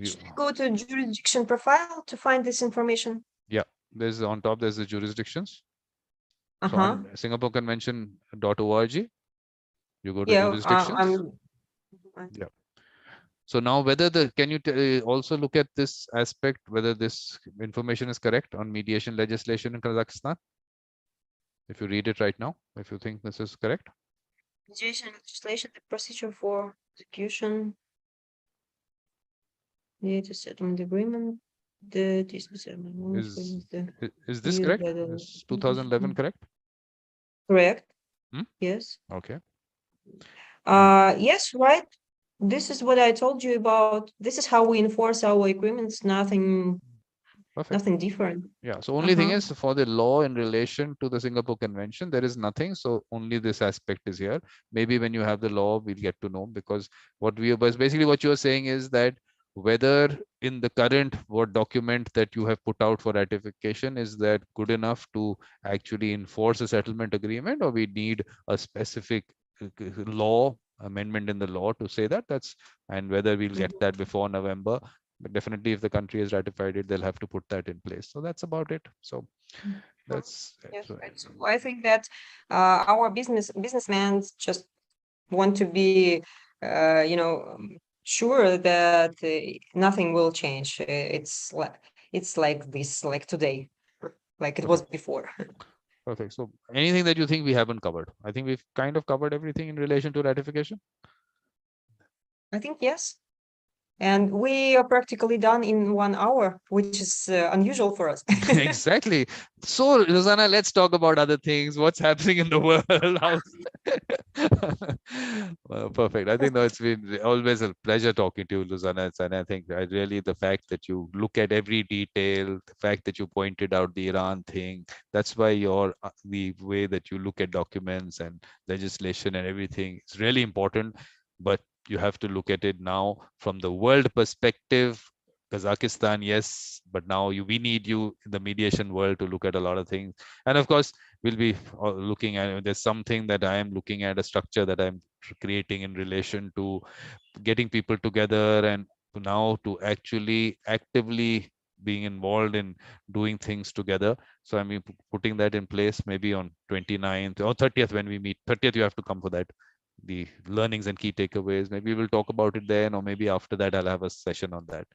should I go to jurisdiction profile to find this information? yeah, there's on top, there's the jurisdictions. So Uh-huh. on singaporeconvention.org, you go to Yeah, jurisdictions. Yeah. So now whether can you also look at this aspect, whether this information is correct on mediation legislation in Kazakhstan? If you read it right now, if you think this is correct. mediation legislation, the procedure for execution, mediator settlement agreement, the dispute settlement agreement Is is this used correct? by the Is 2011 correct? correct. Hmm? Yes. Okay. And Yes, right. This is what I told you about. This is how we enforce our agreements. perfect. Nothing different. Yeah. So only thing Uh-huh. is, for the law in relation to the Singapore Convention, there is nothing. So only this aspect is here. Maybe when you have the law, we'll get to know, because what we are basically, what you are saying is that whether in the current what document that you have put out for ratification, is that good enough to actually enforce a settlement agreement, or we need a specific law amendment in the law to say that. That's, and whether we'll get that before November. But definitely, if the country has ratified it, they'll have to put that in place. So that's about it. So that's it. Yes, So, right. So I think that our businessmen just want to be, sure that nothing will change. It's like this, like today, like it was perfect. before. Perfect. So anything that you think we haven't covered? I think we've kind of covered everything in relation to ratification. I think yes. And we are practically done in 1 hour, which is unusual for us. Exactly. So, Ruzanna, let's talk about other things. What's happening in the world? Well, perfect. I think no, it's been always a pleasure talking to you, Ruzanna. And I think I really, the fact that you look at every detail, the fact that you pointed out the Iran thing, that's why the way that you look at documents and legislation and everything is really important. But you have to look at it now from the world perspective. Kazakhstan, yes, but now we need you in the mediation world to look at a lot of things. And of course, we'll be looking at, there's something that I am looking at, a structure that I'm creating in relation to getting people together, and now to actually actively being involved in doing things together. So I'm putting that in place maybe on 29th or 30th when we meet. 30th, you have to come for that. The learnings and key takeaways. Maybe we'll talk about it then, or maybe after that, I'll have a session on that.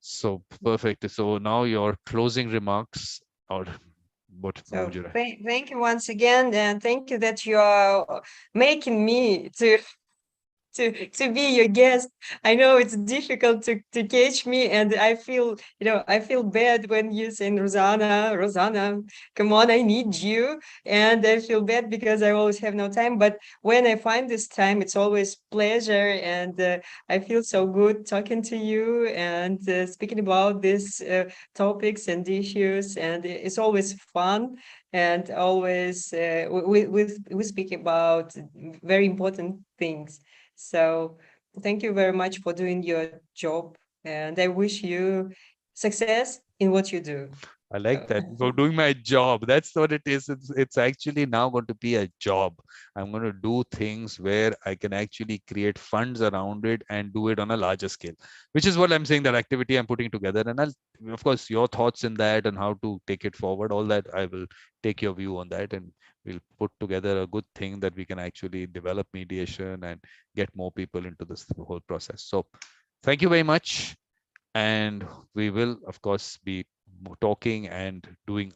So perfect. So now your closing remarks, or what would So you like? thank you once again, and thank you that you are making me to be your guest. I know it's difficult to catch me, and I feel bad when you say Ruzanna, come on, I need you, and I feel bad because I always have no time. But when I find this time, it's always pleasure, and I feel so good talking to you and speaking about these topics and issues, and it's always fun. And always we speak about very important things. So thank you very much for doing your job, and I wish you success in what you do. I like So, that. For doing my job. That's what it is. It's actually now going to be a job. I'm going to do things where I can actually create funds around it and do it on a larger scale, which is what I'm saying, that activity I'm putting together. And I'll, of course, your thoughts in that and how to take it forward, all that, I will take your view on that, and we'll put together a good thing that we can actually develop mediation and get more people into this whole process. So thank you very much. And we will, of course, be talking and doing